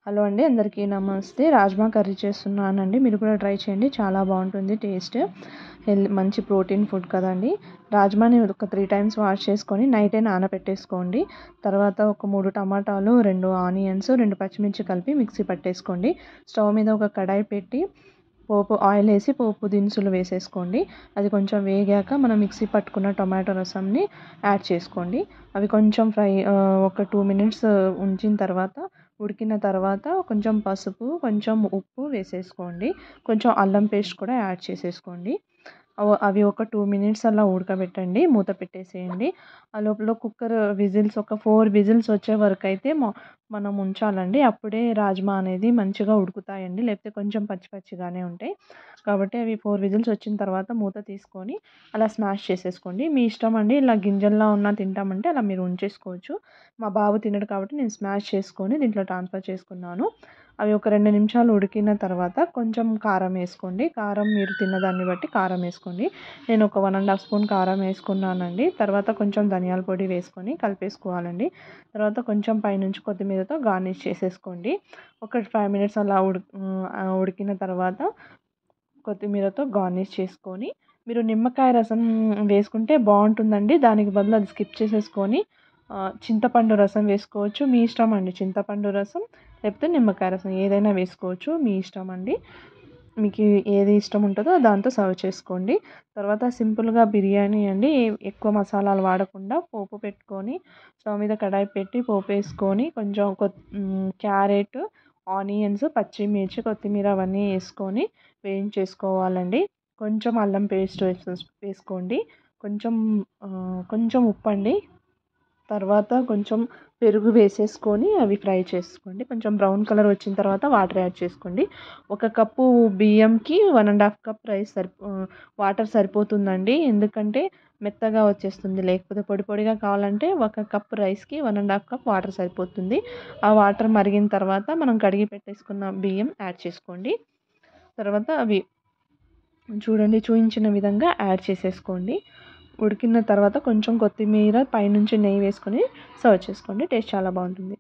Hello అండి, అందరికీ నమస్తే. రాజ్మా కర్రీ చేస్తున్నానండి. మీరు కూడా ట్రై చేయండి, చాలా బాగుంటుంది టేస్ట్. మంచి ప్రోటీన్ ఫుడ్ కదండి. రాజ్మాని ఒక 3 టైమ్స్ వాష్ చేసుకొని నైటే నానబెట్టేసుకోండి. తర్వాత ఒక 3 టమాటాలు, 2 ఆనియన్స్, 2 పచ్చిమిర్చి కలిపి మిక్సీ పట్టేసుకోండి. స్టవ్ మీద ఒక కడాయి పెట్టి ఆయిల్ వేసి పోపు దినుసులు వేసేసుకోండి. అది కొంచెం వేగాక మనం మిక్సీ పట్టుకున్న టొమాటో రసంని యాడ్ చేసుకోండి. అవి కొంచెం ఒక 2 మినిట్స్ ఉంచిన తర్వాత, ఉడికిన తర్వాత కొంచెం పసుపు, కొంచెం ఉప్పు వేసేసుకోండి. కొంచెం అల్లం పేస్ట్ కూడా యాడ్ చేసేసుకోండి. అవి ఒక 2 మినిట్స్ అలా ఉడకబెట్టండి, మూత పెట్టేసేయండి. ఆ లోపల కుక్కర్ విజిల్స్ ఒక 4 విజిల్స్ వచ్చే వరకు అయితే మనం ఉంచాలండి. అప్పుడే రాజ్మా అనేది మంచిగా ఉడుకుతాయండి, లేకపోతే కొంచెం పచ్చి పచ్చిగానే ఉంటాయి. కాబట్టి అవి 4 విజిల్స్ వచ్చిన తర్వాత మూత తీసుకొని అలా స్మాష్ చేసేసుకోండి. మీ ఇష్టం అండి, ఇలా గింజల్లా ఉన్నా తింటామంటే అలా మీరు ఉంచేసుకోవచ్చు. మా బాబు తినడు కాబట్టి నేను స్మాష్ చేసుకొని దీంట్లో ట్రాన్స్ఫర్ చేసుకున్నాను. అవి ఒక 2 నిమిషాలు ఉడికిన తర్వాత కొంచెం కారం వేసుకోండి. కారం మీరు తిన్నదాన్ని బట్టి కారం వేసుకోండి. నేను ఒక 1.5 స్పూన్ కారం వేసుకున్నానండి. తర్వాత కొంచెం ధనియాల పొడి వేసుకొని కలిపేసుకోవాలండి. తర్వాత కొంచెం పైనుంచి కొత్తిమీరతో గార్నిష్ చేసేసుకోండి. ఒక 5 మినిట్స్ అలా ఉడికిన తర్వాత కొత్తిమీరతో గార్నిష్ చేసుకొని మీరు నిమ్మకాయ రసం వేసుకుంటే బాగుంటుందండి. దానికి బదులు అది స్కిప్ చేసేసుకొని చింతపండు రసం వేసుకోవచ్చు. మీ ఇష్టం అండి, చింతపండు రసం లేకపోతే నిమ్మకాయ రసం ఏదైనా వేసుకోవచ్చు, మీ ఇష్టం అండి. మీకు ఏది ఇష్టం ఉంటుందో దాంతో సర్వ్ చేసుకోండి. తర్వాత సింపుల్గా బిర్యానీ అండి, ఎక్కువ మసాలాలు వాడకుండా పోపు పెట్టుకొని స్టవ్ మీద కడాయి పెట్టి పోపు వేసుకొని కొంచెం క్యారెట్, ఆనియన్స్, పచ్చిమిర్చి, కొత్తిమీర అవన్నీ వేసుకొని వేయించేసుకోవాలండి. కొంచెం అల్లం పేస్ట్ వేసుకోండి. కొంచెం ఉప్పు అండి. తర్వాత కొంచెం పెరుగు వేసేసుకొని అవి ఫ్రై చేసుకోండి. కొంచెం బ్రౌన్ కలర్ వచ్చిన తర్వాత వాటర్ యాడ్ చేసుకోండి. 1 కప్పు బియ్యంకి 1.5 కప్ వాటర్ సరిపోతుందండి. ఎందుకంటే మెత్తగా వచ్చేస్తుంది, లేకపోతే పొడి పొడిగా కావాలంటే 1 కప్ రైస్కి 1.5 కప్ వాటర్ సరిపోతుంది. ఆ వాటర్ మరిగిన తర్వాత మనం కడిగి పెట్టేసుకున్న బియ్యం యాడ్ చేసుకోండి. తర్వాత అవి చూపించిన విధంగా యాడ్ చేసేసుకోండి. ఉడికిన తర్వాత కొంచెం కొత్తిమీర, పైనుంచి నెయ్యి వేసుకొని సర్వ్ చేసుకోండి. టేస్ట్ చాలా బాగుంటుంది.